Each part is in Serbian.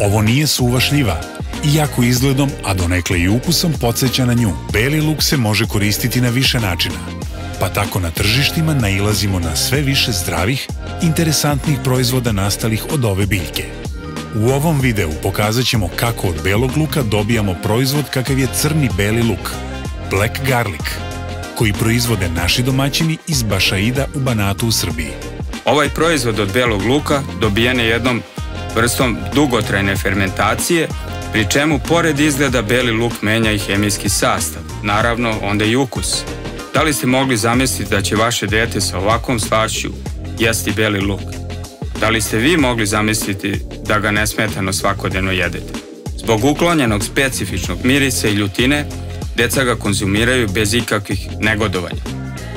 Ovo nije suva šljiva. Iako izgledom, a donekle i ukusom podsjeća na nju, beli luk se može koristiti na više načina. Pa tako na tržištima nailazimo na sve više zdravih, interesantnih proizvoda nastalih od ove biljke. U ovom videu pokazat ćemo kako od belog luka dobijamo proizvod kakav je crni beli luk, black garlic, koji proizvode naši domaćini iz Bašaida u Banatu u Srbiji. Ovaj proizvod od belog luka dobijen je jednom vrstom dugotrajne fermentacije, pri čemu pored izgleda beli luk menja i hemijski sastav, naravno onda i ukus. Da li ste mogli zamisliti da će vaše dete sa ovakvom slašću jesti beli luk? Da li ste vi mogli zamisliti da ga nesmetano svakodnevno jedete? Zbog uklonjenog specifičnog mirisa i ljutine, deca ga konzumiraju bez ikakvih negodovanja.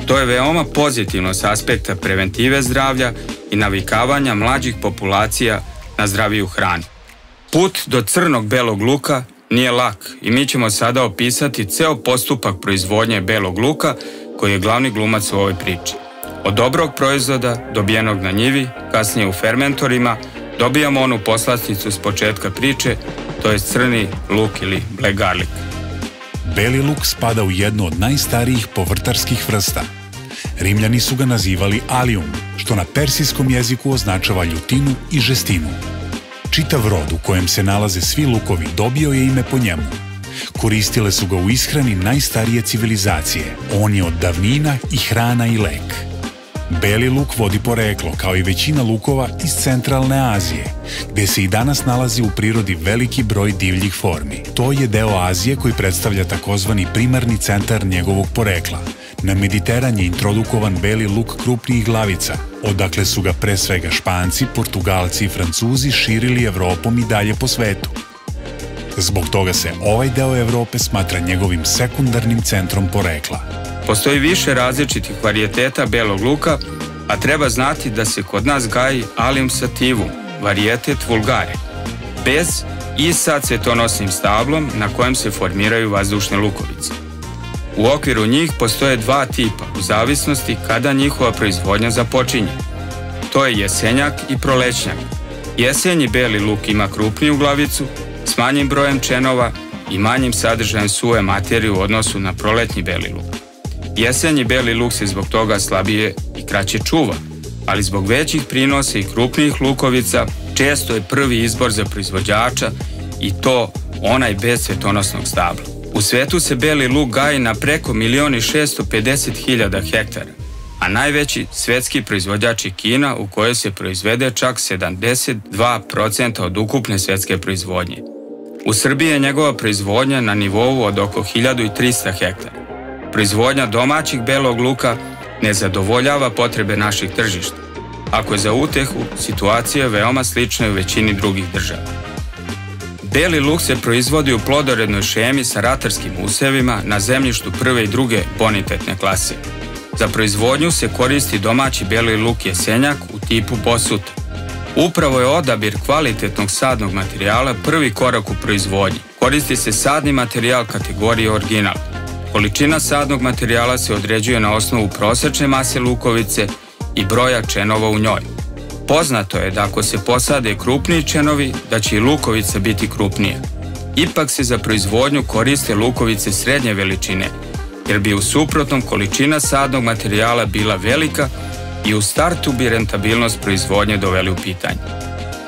To je veoma pozitivno s aspekta preventive zdravlja i navikavanja mlađih populacija na zdraviju hranu. Put do crnog belog luka nije lak i mi ćemo sada opisati ceo postupak proizvodnje belog luka koji je glavni glumac u ovoj priči. Od dobrog proizvoda, dobijenog na njivi, kasnije u fermentorima, dobijamo onu poslasnicu s početka priče, to je crni luk ili black garlic. Beli luk spada u jednu od najstarijih povrtarskih vrsta. Rimljani su ga nazivali alium, što na persijskom jeziku označava ljutinu i žestinu. Čitav rod u kojem se nalaze svi lukovi dobio je ime po njemu. Koristile su ga u ishrani najstarije civilizacije. On je od davnina i hrana i lek. Beli luk vodi poreklo, kao i većina lukova iz centralne Azije, gde se i danas nalazi u prirodi veliki broj divljih formi. To je deo Azije koji predstavlja takozvani primarni centar njegovog porekla. Na Mediteran je introdukovan beli luk krupnijih glavica, odakle su ga pre svega Španci, Portugalci i Francuzi širili Evropom i dalje po svetu. Zbog toga se ovaj deo Evrope smatra njegovim sekundarnim centrom porekla. Postoji više različitih varijeteta belog luka, a treba znati da se kod nas gaji Allium sativum, varijetet vulgare, bez i sa cvetonosnim stablom na kojem se formiraju vazdušne lukovice. U okviru njih postoje dva tipa, u zavisnosti kada njihova proizvodnja započinje. To je jesenjak i prolećnjak. Jesenji beli luk ima krupniju glavicu, s manjim brojem čenova i manjim sadržajem suve materije u odnosu na proletnji beli luk. Jesenji beli luk se zbog toga slabije i kraće čuva, ali zbog većih prinosa i krupnijih lukovica često je prvi izbor za proizvođača i to onaj bez cvetonosnog stabla. U svetu se beli luk gaji na preko 1.650.000 hektara, a najveći svetski proizvođač je Kina u kojoj se proizvede čak 72% od ukupne svetske proizvodnje. U Srbiji je njegova proizvodnja na nivou od oko 1.300 hektara. Proizvodnja domaćih belog luka ne zadovoljava potrebe naših tržišta. Ako je za utehu, situacija je veoma slična u većini drugih država. Beli luk se proizvodi u plodorednoj šemi sa ratarskim usevima na zemljištu prve i druge bonitetne klase. Za proizvodnju se koristi domaći beli luk jesenjak u tipu bosuta. Upravo je odabir kvalitetnog sadnog materijala prvi korak u proizvodnji. Koristi se sadni materijal kategorije original. Količina sadnog materijala se određuje na osnovu prosečne mase lukovice i broja čenova u njoj. Poznato je da ako se posade krupniji čenovi, da će i lukovica biti krupnija. Ipak se za proizvodnju koriste lukovice srednje veličine, jer bi u suprotnom količina sadnog materijala bila velika i u startu bi rentabilnost proizvodnje doveli u pitanje.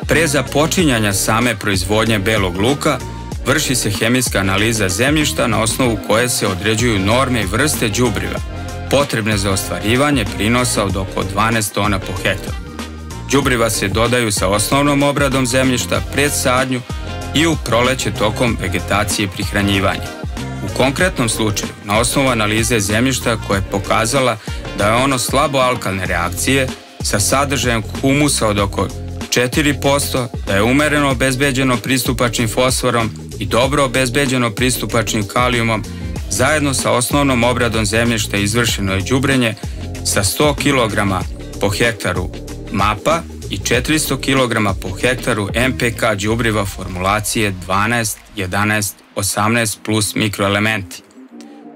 Pre započinjanja same proizvodnje belog luka, vrši se hemijska analiza zemljišta na osnovu koje se određuju norme i vrste đubriva, potrebne za ostvarivanje prinosa od oko 12 tona po hektaru. Đubriva se dodaju sa osnovnom obradom zemljišta pred sadnju i u proleće tokom vegetacije i prihranjivanja. U konkretnom slučaju, na osnovu analize zemljišta koja je pokazala da je ono slabo alkalne reakcije sa sadržajem humusa od oko 4%, da je umereno obezbeđeno pristupačnim fosforom i dobro obezbeđeno pristupačnim kalijumom, zajedno sa osnovnom obradom zemljišta izvršeno je đubrenje sa 100 kg po hektaru MAPA i 400 kg po hektaru MPK đubriva formulacije 12, 11, 18 plus mikroelementi.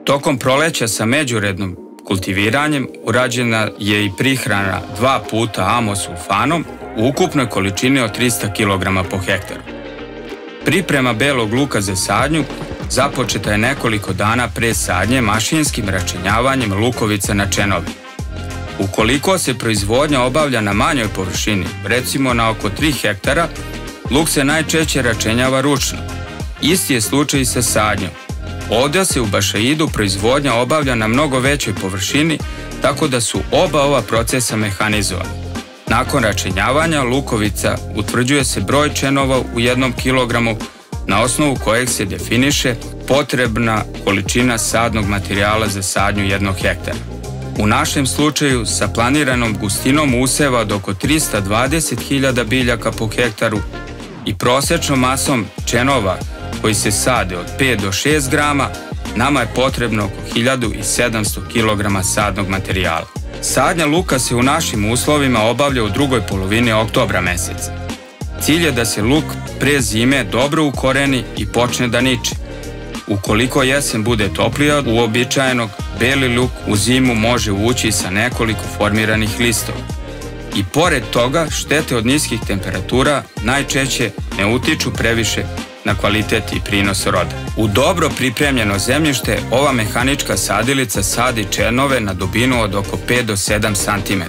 Tokom proleća sa međurednom kultiviranjem urađena je i prihrana 2 puta amosulfanom u ukupnoj količini od 300 kg po hektaru. Priprema belog luka za sadnju započeta je nekoliko dana pre sadnje mašinskim račinjavanjem lukovica na čenove. Ukoliko se proizvodnja obavlja na manjoj površini, recimo na oko 3 hektara, luk se najčešće račenjava ručno. Isti je slučaj i sa sadnjom. Ovdje se u Bašaidu proizvodnja obavlja na mnogo većoj površini, tako da su oba ova procesa mehanizovani. Nakon račenjavanja lukovica utvrđuje se broj čenova u 1 kilogramu, na osnovu kojeg se definiše potrebna količina sadnog materijala za sadnju 1 hektara. U našem slučaju sa planiranom gustinom useva od oko 320.000 biljaka po hektaru i prosječnom masom čenova koji se sade od 5 do 6 grama, nama je potrebno oko 1700 kg sadnog materijala. Sadnja luka se u našim uslovima obavlja u drugoj polovini oktobra meseca. Cilj je da se luk pre zime dobro ukoreni i počne da niče. Ukoliko jesen bude toplija od uobičajenog, beli luk u zimu može ući sa nekoliko formiranih listova. I pored toga, štete od niskih temperatura najčešće ne utiču previše na kvalitet i prinos roda. U dobro pripremljeno zemljište ova mehanička sadilica sadi čenove na dubinu od oko 5 do 7 cm,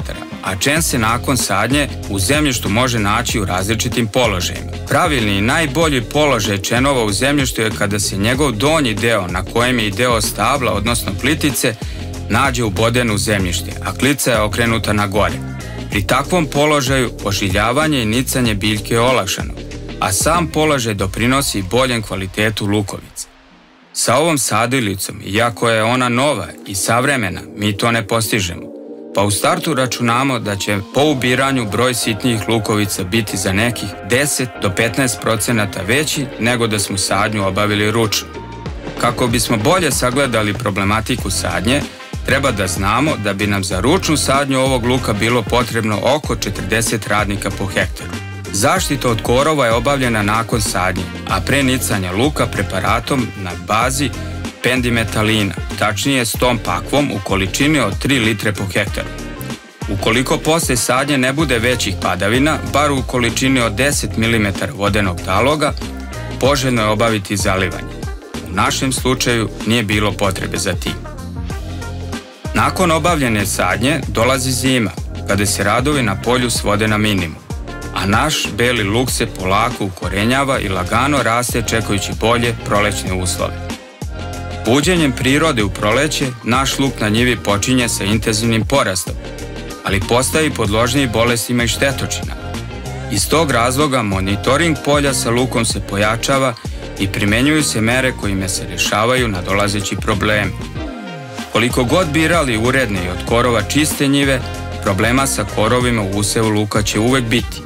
a čen se nakon sadnje u zemljištu može naći u različitim položajima. Pravilni i najbolji položaj čenova u zemljištu je kada se njegov donji deo, na kojem je i deo stabla, odnosno klitice, nađe ubodeno u zemljište, a klica je okrenuta na gore. Pri takvom položaju ožiljavanje i nicanje biljke je olakšano, a sam položaj doprinosi boljem kvalitetu lukovice. Sa ovom sadilicom, iako je ona nova i savremena, mi to ne postižemo, pa u startu računamo da će po ubiranju broj sitnijih lukovica biti za nekih 10 do 15% veći nego da smo sadnju obavili ručno. Kako bismo bolje sagledali problematiku sadnje, treba da znamo da bi nam za ručnu sadnju ovog luka bilo potrebno oko 40 radnika po hektaru. Zaštita od korova je obavljena nakon sadnje, a pre nicanja luka preparatom na bazi pendimetalina, tačnije s tom pakvom u količini od 3 litre po hektaru. Ukoliko posle sadnje ne bude većih padavina, bar u količini od 10 mm vodenog taloga, poželjno je obaviti zalivanje. U našem slučaju nije bilo potrebe za tim. Nakon obavljene sadnje dolazi zima, kada se radovi na polju svode na minimum, a naš beli luk se polako ukorenjava i lagano raste čekajući bolje prolećne uslove. Uđenjem prirode u proleće, naš luk na njivi počinje sa intenzivnim porastom, ali postaje podložniji bolestima i štetočinama. Iz tog razloga monitoring polja sa lukom se pojačava i primenjuju se mere kojime se rješavaju nadolazeći problemi. Koliko god birali uredne i od korova čiste njive, problema sa korovima u usevu luka će uvek biti.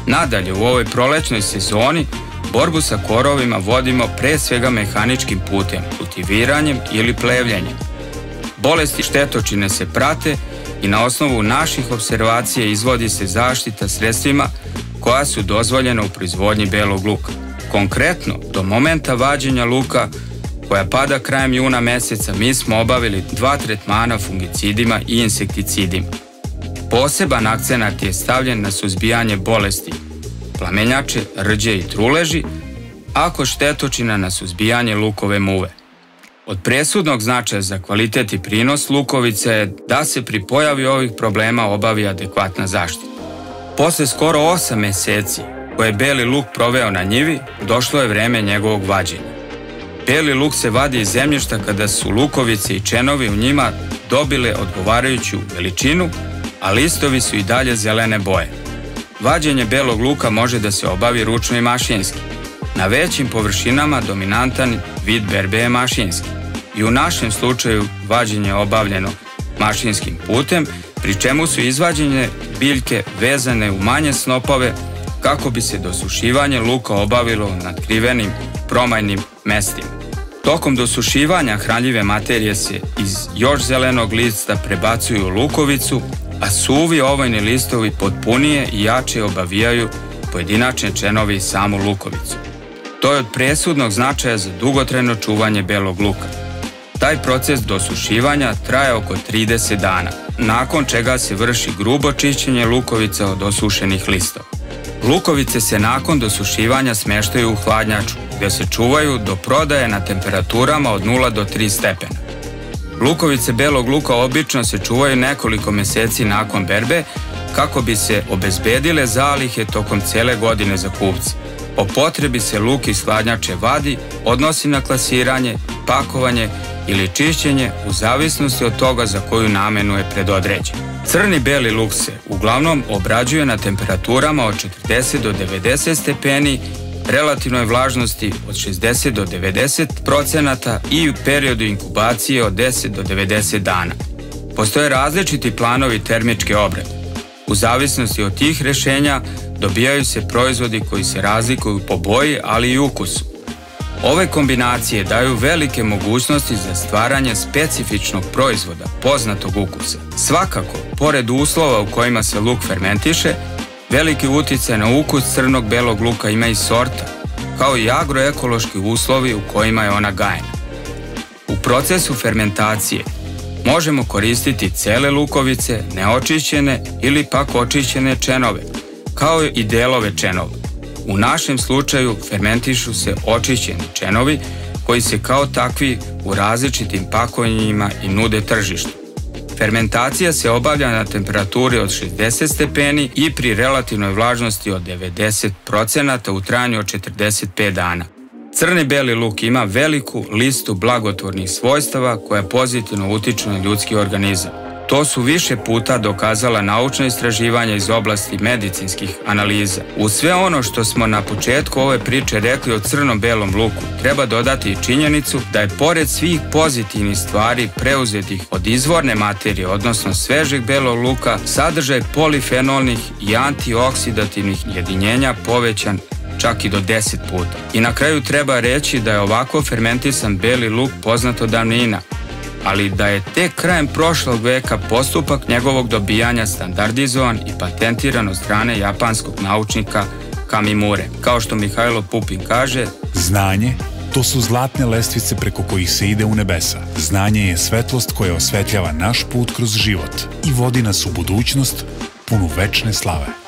Nadalje, u ovoj prolećnoj sezoni borbu sa korovima vodimo pre svega mehaničkim putem, kultiviranjem ili plevljenjem. Bolesti štetočine se prate i na osnovu naših observacija izvodi se zaštita sredstvima koja su dozvoljena u proizvodnji belog luka. Konkretno, do momenta vađenja luka, koja pada krajem juna meseca, mi smo obavili 2 tretmana fungicidima i insekticidima. Poseban akcenat je stavljen na suzbijanje bolesti plamenjače, rđe i truleži, a kod štetočina na suzbijanje lukove muve. Od presudnog značaja za kvalitet i prinos lukovice je da se pri pojavi ovih problema obavi adekvatna zaštita. Posle skoro 8 meseci koje je beli luk proveo na njivi, došlo je vreme njegovog vađenja. Beli luk se vadi iz zemljišta kada su lukovice i čenovi u njima dobile odgovarajuću veličinu, a listovi su i dalje zelene boje. Vađenje belog luka može da se obavi ručno i mašinski. Na većim površinama dominantan vid berbe je mašinski. I u našem slučaju vađenje je obavljeno mašinskim putem, pri čemu su izvađene biljke vezane u manje snopove kako bi se dosušivanje luka obavilo u natkrivenim promajnim mestima. Tokom dosušivanja hranljive materije se iz još zelenog lista prebacuju u lukovicu, a suvi ovojni listovi potpunije i jače obavijaju pojedinačne čenove i samu lukovicu. To je od presudnog značaja za dugotrajno čuvanje belog luka. Taj proces dosušivanja traje oko 30 dana, nakon čega se vrši grubo čišćenje lukovica od osušenih listova. Lukovice se nakon dosušivanja smeštaju u hladnjaču, gde se čuvaju do prodaje na temperaturama od 0 do 3 stepena. Lukovice belog luka obično se čuvaju nekoliko meseci nakon berbe kako bi se obezbedile zalihe tokom cele godine za kupce. Po potrebi se luk iz hladnjače vadi, odnosi na klasiranje, pakovanje ili čišćenje u zavisnosti od toga za koju namenu je predodređen. Crni beli luk se uglavnom obrađuje na temperaturama od 40 do 90 stepeni, relativnoj vlažnosti od 60 do 90% i u periodu inkubacije od 10 do 90 dana. Postoje različiti planovi termičke obrade. U zavisnosti od tih rešenja dobijaju se proizvodi koji se razlikuju po boji, ali i ukusu. Ove kombinacije daju velike mogućnosti za stvaranje specifičnog proizvoda, poznatog ukusa. Svakako, pored uslova u kojima se luk fermentiše, veliki uticaj na ukus crnog belog luka ima i sorta, kao i agroekološki uslovi u kojima je ona gajena. U procesu fermentacije možemo koristiti cele lukovice, neočišćene ili pak očišćene čenove, kao i delove čenova. U našem slučaju fermentišu se očišćeni čenovi koji se kao takvi u različitim pakovanjima i nude tržištu. Fermentacija se obavlja na temperaturi od 60 stepeni i pri relativnoj vlažnosti od 90% u trajanju od 45 dana. Crni beli luk ima veliku listu blagotvornih svojstava koja pozitivno utiču na ljudski organizam. To su više puta dokazala naučna istraživanja iz oblasti medicinskih analiza. U sve ono što smo na početku ove priče rekli o crno-belom luku, treba dodati i činjenicu da je pored svih pozitivnih stvari preuzetih od izvorne materije, odnosno svežeg belog luka, sadržaj polifenolnih i antioksidativnih jedinjenja povećan čak i do 10 puta. I na kraju treba reći da je ovako fermentisan beli luk poznat od davnina, ali da je tek krajem prošlog veka postupak njegovog dobijanja standardizovan i patentiran od strane japanskog naučnika Kamimure. Kao što Mihajlo Pupin kaže, znanje, to su zlatne lestvice preko kojih se ide u nebesa. Znanje je svetlost koja osvetljava naš put kroz život i vodi nas u budućnost punu večne slave.